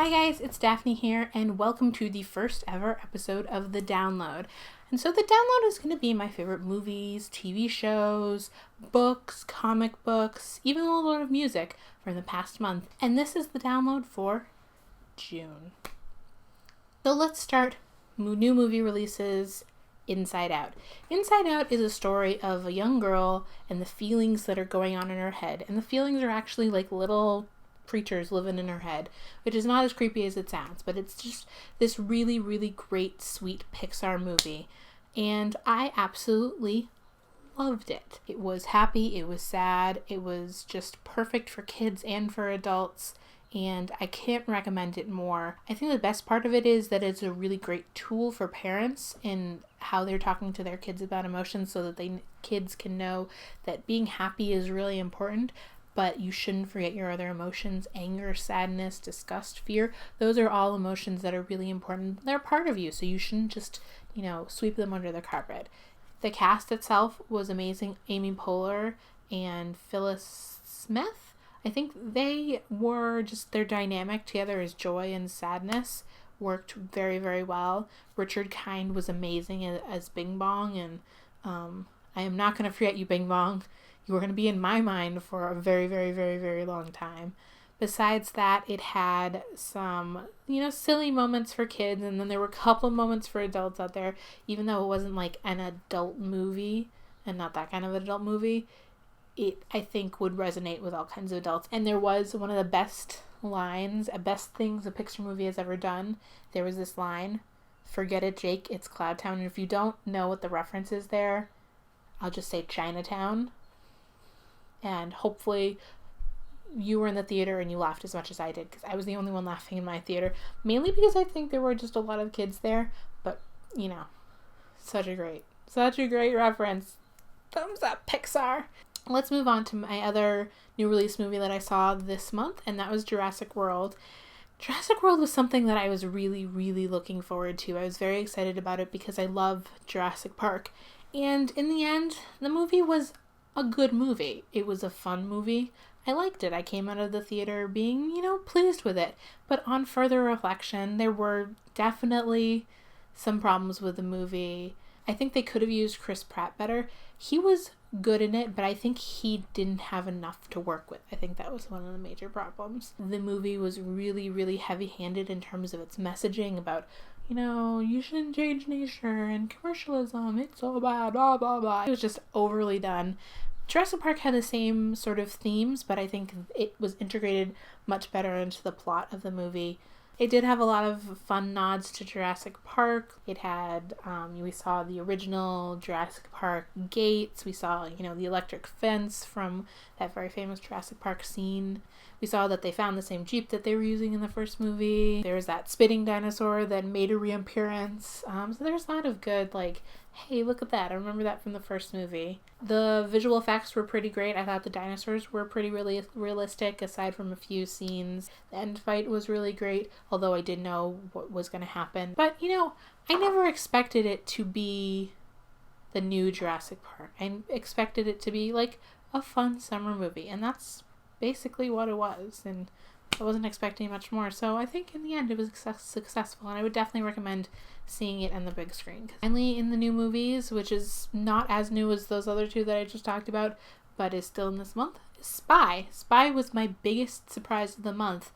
Hi guys, it's Daphne here, and welcome to the first ever episode of The Download. And so The Download is going to be my favorite movies, TV shows, books, comic books, even a little bit of music from the past month. And this is The Download for June. So let's start new movie releases. Inside Out. Inside Out is a story of a young girl and the feelings that are going on in her head. And the feelings are actually like little creatures living in her head, which is not as creepy as it sounds, but it's just this really, really great, sweet Pixar movie. And I absolutely loved it. It was happy, it was sad, it was just perfect for kids and for adults. And I can't recommend it more. I think the best part of it is that it's a really great tool for parents in how they're talking to their kids about emotions so that kids can know that being happy is really important, but you shouldn't forget your other emotions. Anger, sadness, disgust, fear. Those are all emotions that are really important. They're part of you, so you shouldn't just, sweep them under the carpet. The cast itself was amazing. Amy Poehler and Phyllis Smith. I think they were just, their dynamic together as joy and sadness worked very, very well. Richard Kind was amazing as Bing Bong, and I am not going to forget you, Bing Bong. You were going to be in my mind for a very, very, very, very long time. Besides that, it had some, silly moments for kids, and then there were a couple moments for adults out there, even though it wasn't like an adult movie, and not that kind of adult movie. It, I think, would resonate with all kinds of adults. And there was one of the best things a Pixar movie has ever done. There was this line, "Forget it, Jake, it's Cloud Town." And if you don't know what the reference is there, I'll just say Chinatown. And hopefully you were in the theater and you laughed as much as I did, because I was the only one laughing in my theater. Mainly because I think there were just a lot of kids there. But, such a great reference. Thumbs up, Pixar. Let's move on to my other new release movie that I saw this month, and that was Jurassic World. Jurassic World was something that I was really, really looking forward to. I was very excited about it because I love Jurassic Park. And in the end, the movie was a good movie. It was a fun movie. I liked it. I came out of the theater being, pleased with it. But on further reflection, there were definitely some problems with the movie. I think they could have used Chris Pratt better. He was good in it, but I think he didn't have enough to work with. I think that was one of the major problems. The movie was really, really heavy-handed in terms of its messaging about, you shouldn't change nature and commercialism, it's so bad, blah, blah, blah. It was just overly done. Jurassic Park had the same sort of themes, but I think it was integrated much better into the plot of the movie. It did have a lot of fun nods to Jurassic Park. It had, we saw the original Jurassic Park gates. We saw, the electric fence from that very famous Jurassic Park scene. We saw that they found the same Jeep that they were using in the first movie. There was that spitting dinosaur that made a reappearance. So there's a lot of good, hey, look at that. I remember that from the first movie. The visual effects were pretty great. I thought the dinosaurs were pretty really realistic, aside from a few scenes. The end fight was really great, although I didn't know what was going to happen. But, I never expected it to be the new Jurassic Park. I expected it to be, a fun summer movie, and that's basically what it was, and I wasn't expecting much more. So I think in the end it was successful, and I would definitely recommend seeing it on the big screen. Finally, in the new movies, which is not as new as those other two that I just talked about, but is still in this month, is Spy. Spy was my biggest surprise of the month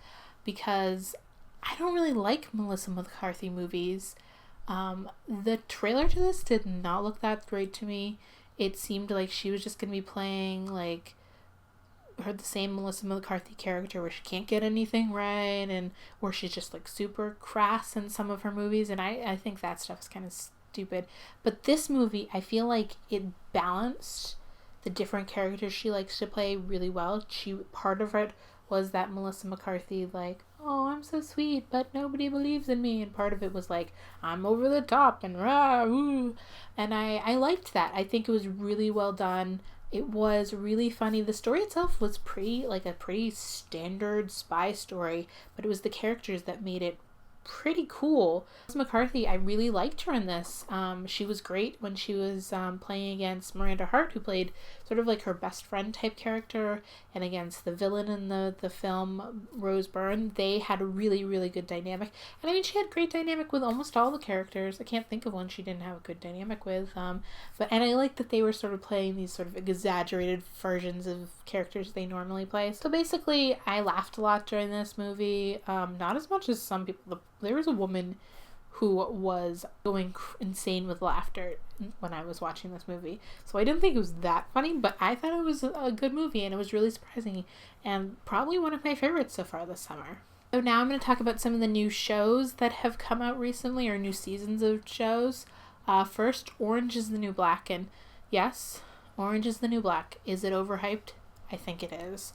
because I don't really like Melissa McCarthy movies. The trailer to this did not look that great to me. It seemed like she was just going to be playing the same Melissa McCarthy character where she can't get anything right, and where she's just super crass in some of her movies, and I think that stuff is kind of stupid. But this movie, I feel like it balanced the different characters she likes to play really well. Part of it was that Melissa McCarthy oh, I'm so sweet, but nobody believes in me, and part of it was I'm over the top and rah, ooh. And I liked that. I think it was really well done. It was really funny. The story itself was pretty, a pretty standard spy story, but it was the characters that made it pretty cool. Liz McCarthy, I really liked her in this. She was great when she was playing against Miranda Hart, who played sort of like her best friend type character, and against the villain in the film, Rose Byrne. They had a really, really good dynamic. And I mean, she had great dynamic with almost all the characters. I can't think of one she didn't have a good dynamic with. And I like that they were sort of playing these sort of exaggerated versions of characters they normally play. So basically, I laughed a lot during this movie. Not as much as some people. There was a woman who was going insane with laughter when I was watching this movie. So I didn't think it was that funny, but I thought it was a good movie, and it was really surprising, and probably one of my favorites so far this summer. So now I'm going to talk about some of the new shows that have come out recently, or new seasons of shows. First, Orange is the New Black, and yes, Orange is the New Black. Is it overhyped? I think it is.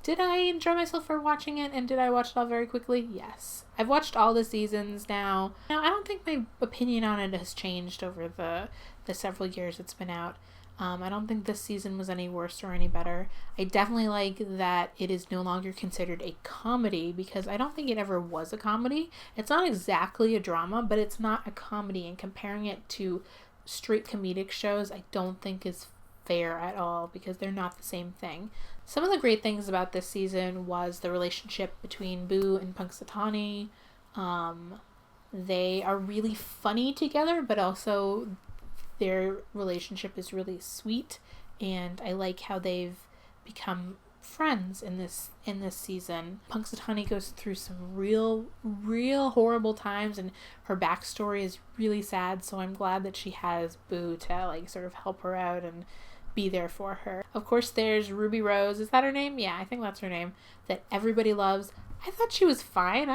Did I enjoy myself for watching it, and did I watch it all very quickly? Yes. I've watched all the seasons now. Now, I don't think my opinion on it has changed over the several years it's been out. I don't think this season was any worse or any better. I definitely like that it is no longer considered a comedy, because I don't think it ever was a comedy. It's not exactly a drama, but it's not a comedy, and comparing it to straight comedic shows I don't think is fair at all, because they're not the same thing. Some of the great things about this season was the relationship between Boo and Punxsutawney. They are really funny together, but also their relationship is really sweet, and I like how they've become friends in this season. Punxsutawney goes through some real horrible times, and her backstory is really sad, so I'm glad that she has Boo to like sort of help her out and be there for her. Of course, there's Ruby Rose. Is that her name? Yeah, I think that's her name. That everybody loves. I thought she was fine.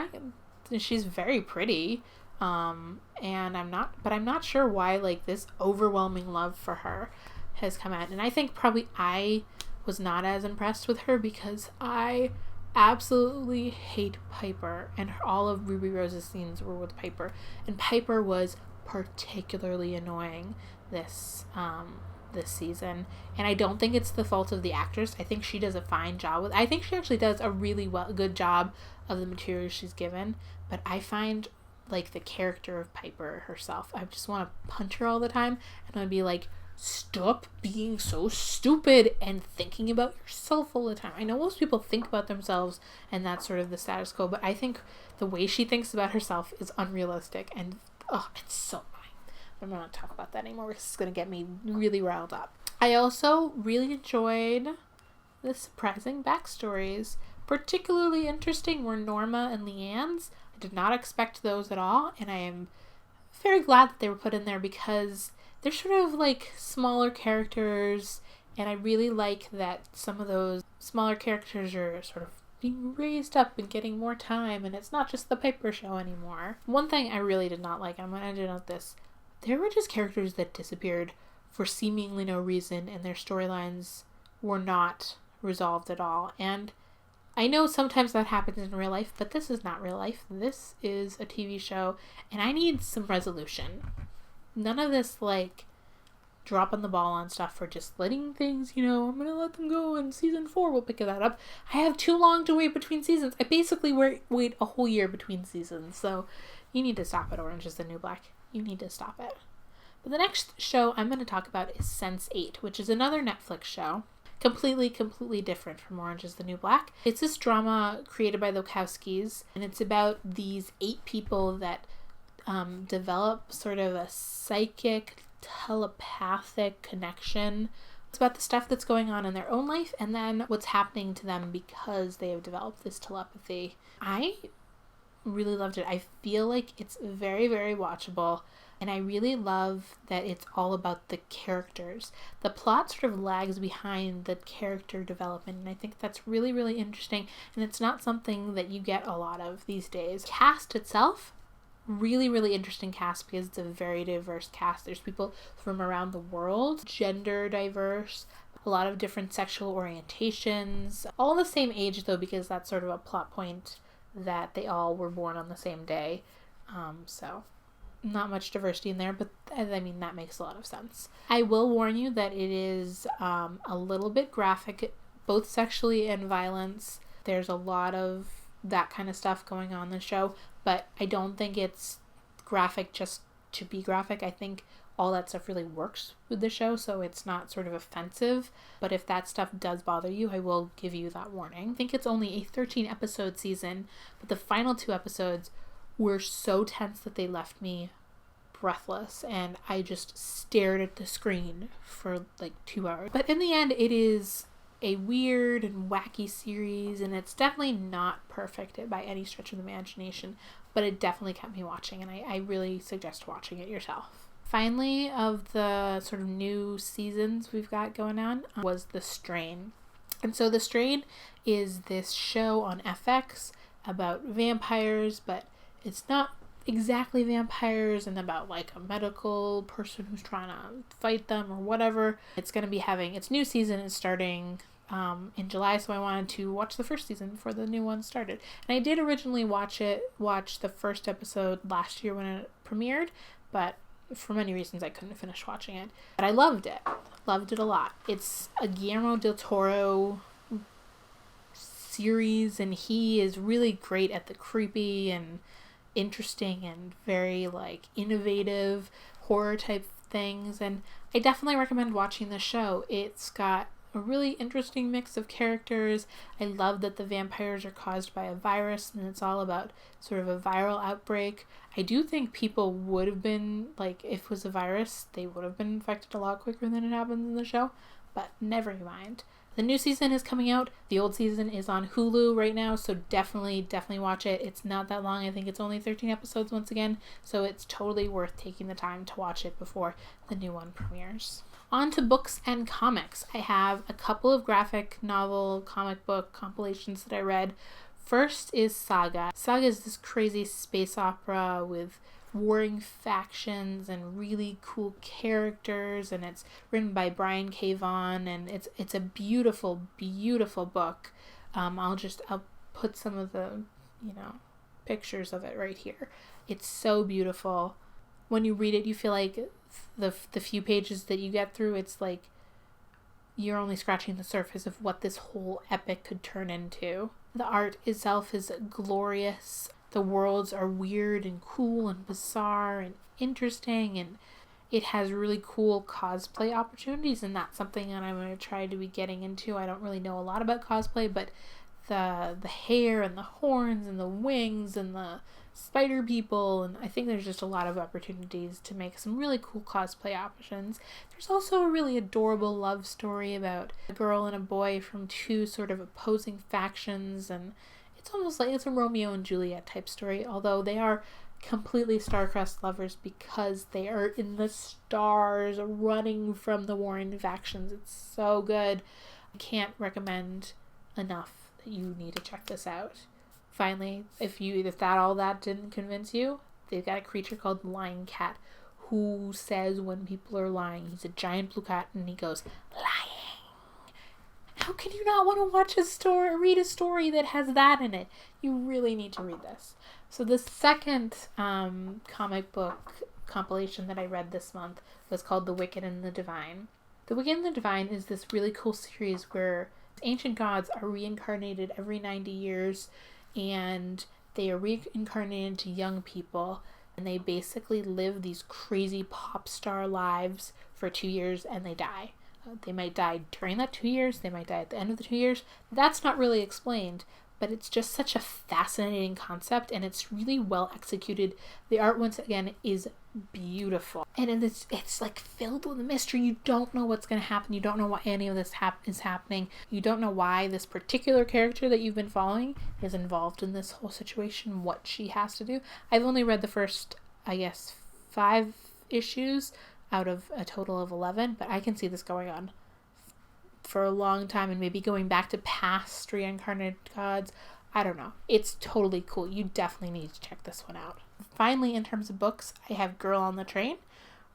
She's very pretty. And I'm not sure why like this overwhelming love for her has come out. And I think probably I was not as impressed with her because I absolutely hate Piper, and all of Ruby Rose's scenes were with Piper, and Piper was particularly annoying this season, and I don't think it's the fault of the actress. I think she does a fine job I think she actually does a really good job of the material she's given, but I find like the character of Piper herself, I just want to punch her all the time, and I'd be like, stop being so stupid and thinking about yourself all the time. I know most people think about themselves and that's sort of the status quo, but I think the way she thinks about herself is unrealistic, and it's so I'm not going to talk about that anymore because it's going to get me really riled up. I also really enjoyed the surprising backstories. Particularly interesting were Norma and Leanne's. I did not expect those at all, and I am very glad that they were put in there because they're sort of like smaller characters, and I really like that some of those smaller characters are sort of being raised up and getting more time, and it's not just the Piper show anymore. One thing I really did not like, I'm going to denote this, there were just characters that disappeared for seemingly no reason, and their storylines were not resolved at all. And I know sometimes that happens in real life, but this is not real life. This is a TV show, and I need some resolution. None of this, like, dropping the ball on stuff for just letting things, I'm going to let them go, and season 4 will pick that up. I have too long to wait between seasons. I basically wait a whole year between seasons, so you need to stop it, Orange is the New Black. You need to stop it. But the next show I'm going to talk about is Sense8, which is another Netflix show. Completely different from Orange is the New Black. It's this drama created by the Wachowskis, and it's about these 8 people that develop sort of a psychic, telepathic connection. It's about the stuff that's going on in their own life, and then what's happening to them because they have developed this telepathy. I really loved it. I feel like it's very, very watchable, and I really love that it's all about the characters. The plot sort of lags behind the character development, and I think that's really, really interesting, and it's not something that you get a lot of these days. Cast itself, really, really interesting cast because it's a very diverse cast. There's people from around the world, gender diverse, a lot of different sexual orientations, all the same age though, because that's sort of a plot point that they all were born on the same day. So not much diversity in there, but I mean, that makes a lot of sense. I will warn you that it is a little bit graphic, both sexually and violence. There's a lot of that kind of stuff going on in the show, but I don't think it's graphic just to be graphic. I think all that stuff really works with the show, so it's not sort of offensive. But if that stuff does bother you, I will give you that warning. I think it's only a 13 episode season, but the final 2 episodes were so tense that they left me breathless, and I just stared at the screen for like 2 hours. But in the end, it is a weird and wacky series, and it's definitely not perfect by any stretch of the imagination, but it definitely kept me watching, and I really suggest watching it yourself. Finally, of the sort of new seasons we've got going on was The Strain. And so The Strain is this show on FX about vampires, but it's not exactly vampires, and about like a medical person who's trying to fight them or whatever. It's going to be having its new season is starting in July, so I wanted to watch the first season before the new one started. And I did originally watch the first episode last year when it premiered, but for many reasons I couldn't finish watching it. But I loved it a lot. It's a Guillermo del Toro series, and he is really great at the creepy and interesting and very like innovative horror type things, and I definitely recommend watching the show. It's got a really interesting mix of characters. I love that the vampires are caused by a virus, and it's all about sort of a viral outbreak. I do think people would have been, like, if it was a virus, they would have been infected a lot quicker than it happens in the show, but never mind. The new season is coming out. The old season is on Hulu right now, so definitely watch it. It's not that long. I think it's only 13 episodes once again, so it's totally worth taking the time to watch it before the new one premieres. On to books and comics. I have a couple of graphic novel comic book compilations that I read. First is Saga. Saga is this crazy space opera with warring factions and really cool characters, and it's written by Brian K. Vaughan, and it's a beautiful book. I'll put some of the pictures of it right here. It's so beautiful. When you read it, you feel like the few pages that you get through, it's like you're only scratching the surface of what this whole epic could turn into. The art itself is glorious. The worlds are weird and cool and bizarre and interesting, and it has really cool cosplay opportunities, and that's something that I'm going to try to be getting into. I don't really know a lot about cosplay, but the hair and the horns and the wings and the spider people, and I think there's just a lot of opportunities to make some really cool cosplay options. There's also a really adorable love story about a girl and a boy from 2 sort of opposing factions, and it's almost like it's a Romeo and Juliet type story, although they are completely star-crossed lovers because they are in the stars running from the warring factions. It's so good. I can't recommend enough that you need to check this out. Finally, if all that didn't convince you, they've got a creature called the Lying Cat who says when people are lying. He's a giant blue cat, and he goes, lying. How can you not want to read a story that has that in it? You really need to read this. So the second comic book compilation that I read this month was called The Wicked and the Divine. The Wicked and the Divine is this really cool series where ancient gods are reincarnated every 90 years, and they are reincarnated to young people, and they basically live these crazy pop star lives for 2 years, and they die. They might die during that 2 years, they might die at the end of the 2 years. That's not really explained, but it's just such a fascinating concept, and it's really well executed. The art, once again, is beautiful, and it's like filled with a mystery. You don't know what's going to happen. You don't know why any of this is happening. You don't know why this particular character that you've been following is involved in this whole situation, what she has to do. I've only read the first, 5 issues out of a total of 11, but I can see this going on for a long time, and maybe going back to past reincarnated gods. I don't know. It's totally cool. You definitely need to check this one out. Finally, in terms of books, I have Girl on the Train,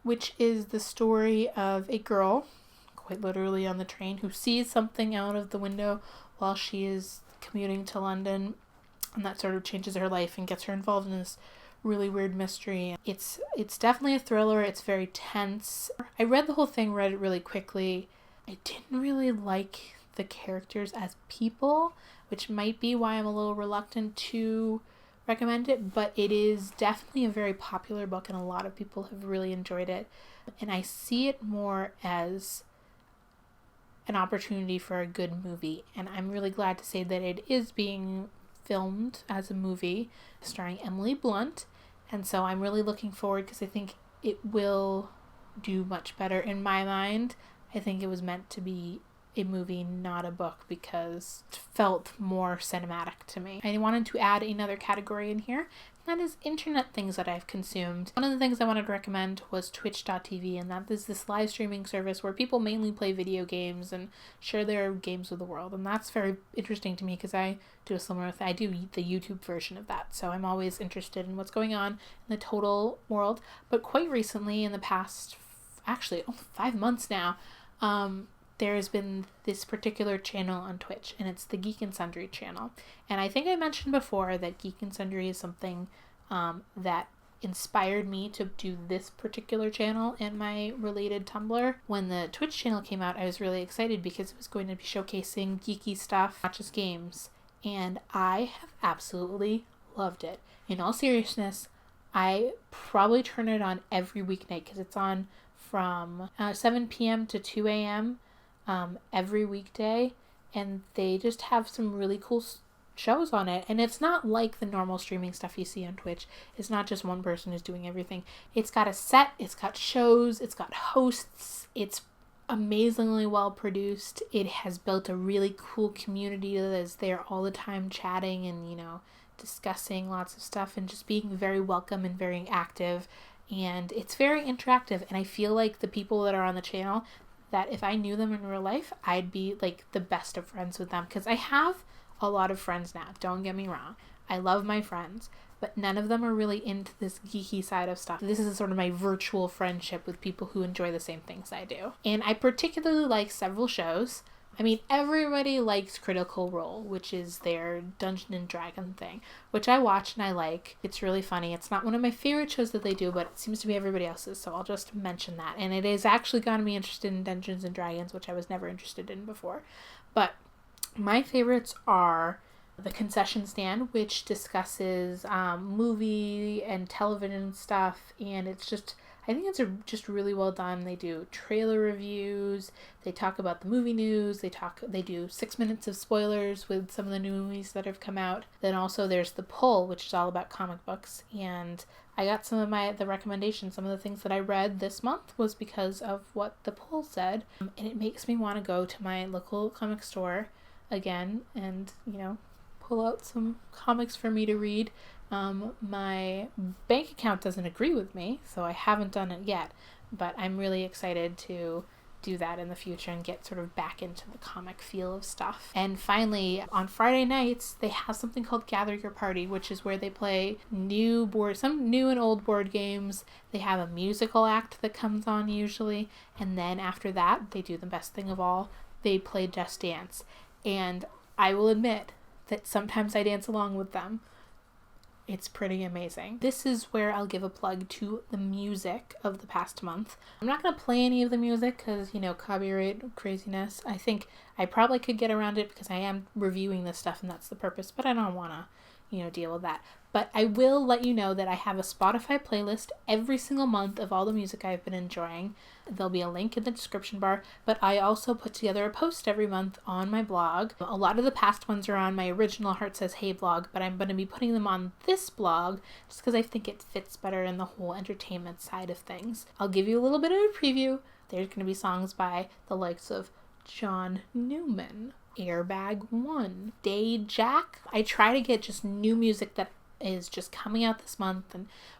which is the story of a girl, quite literally on the train, who sees something out of the window while she is commuting to London, and that sort of changes her life and gets her involved in this really weird mystery. It's definitely a thriller. It's very tense. I read the whole thing, read it really quickly. I didn't really like the characters as people, which might be why I'm a little reluctant to recommend it, but it is definitely a very popular book and a lot of people have really enjoyed it. And I see it more as an opportunity for a good movie, and I'm really glad to say that it is being filmed as a movie starring Emily Blunt, and so I'm really looking forward because I think it will do much better in my mind. I think it was meant to be a movie, not a book, because it felt more cinematic to me. I wanted to add another category in here, and that is internet things that I've consumed. One of the things I wanted to recommend was twitch.tv, and that is this live streaming service where people mainly play video games and share their games with the world, and that's very interesting to me because I do a similar thing. I do the YouTube version of that, so I'm always interested in what's going on in the total world. But quite recently, in the past, actually 5 months now, there has been this particular channel on Twitch, and it's the Geek and Sundry channel. And I think I mentioned before that Geek and Sundry is something that inspired me to do this particular channel and my related Tumblr. When the Twitch channel came out, I was really excited because it was going to be showcasing geeky stuff, not just games. And I have absolutely loved it. In all seriousness, I probably turn it on every weeknight because it's on from 7 p.m. to 2 a.m. Every weekday, and they just have some really cool shows on it. And it's not like the normal streaming stuff you see on Twitch. It's not just one person who's doing everything. It's got a set, it's got shows, it's got hosts, it's amazingly well produced. It has built a really cool community that is there all the time chatting and, you know, discussing lots of stuff and just being very welcome and very active. And it's very interactive, and I feel like the people that are on the channel, that if I knew them in real life, I'd be like the best of friends with them, because I have a lot of friends now, don't get me wrong. I love my friends, but none of them are really into this geeky side of stuff. This is sort of my virtual friendship with people who enjoy the same things I do. And I particularly like several shows. I mean, everybody likes Critical Role, which is their Dungeon and Dragon thing, which I watch and I like. It's really funny. It's not one of my favorite shows that they do, but it seems to be everybody else's, so I'll just mention that. And it has actually gotten me interested in Dungeons and Dragons, which I was never interested in before. But my favorites are The Concession Stand, which discusses movie and television stuff, and it's just, I think it's just really well done. They do trailer reviews, they talk about the movie news, they do 6 minutes of spoilers with some of the new movies that have come out. Then also there's The Pull, which is all about comic books, and I got some of the recommendations. Some of the things that I read this month was because of what The Pull said, and it makes me want to go to my local comic store again and, you know, pull out some comics for me to read. My bank account doesn't agree with me, so I haven't done it yet, but I'm really excited to do that in the future and get sort of back into the comic feel of stuff. And finally, on Friday nights, they have something called Gather Your Party, which is where they play some new and old board games. They have a musical act that comes on usually, and then after that, they do the best thing of all. They play Just Dance. And I will admit that sometimes I dance along with them. It's pretty amazing. This is where I'll give a plug to the music of the past month. I'm not going to play any of the music because, you know, copyright craziness. I think I probably could get around it because I am reviewing this stuff and that's the purpose, but I don't want to, you know, deal with that. But I will let you know that I have a Spotify playlist every single month of all the music I've been enjoying. There'll be a link in the description bar, but I also put together a post every month on my blog. A lot of the past ones are on my original HeartSaysHey blog, but I'm going to be putting them on this blog just because I think it fits better in the whole entertainment side of things. I'll give you a little bit of a preview. There's going to be songs by the likes of John Newman, Airbag 1, Day Jack. I try to get just new music that is just coming out this month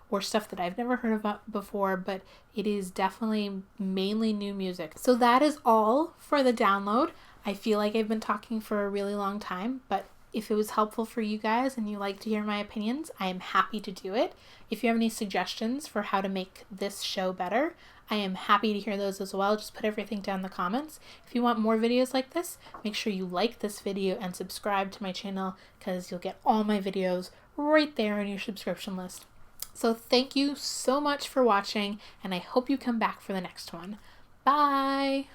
or stuff that I've never heard of before, but it is definitely mainly new music. So that is all for the download. I feel like I've been talking for a really long time, but if it was helpful for you guys and you like to hear my opinions, I am happy to do it. If you have any suggestions for how to make this show better, I am happy to hear those as well. Just put everything down in the comments. If you want more videos like this, make sure you like this video and subscribe to my channel because you'll get all my videos right there on your subscription list. So thank you so much for watching, and I hope you come back for the next one. Bye!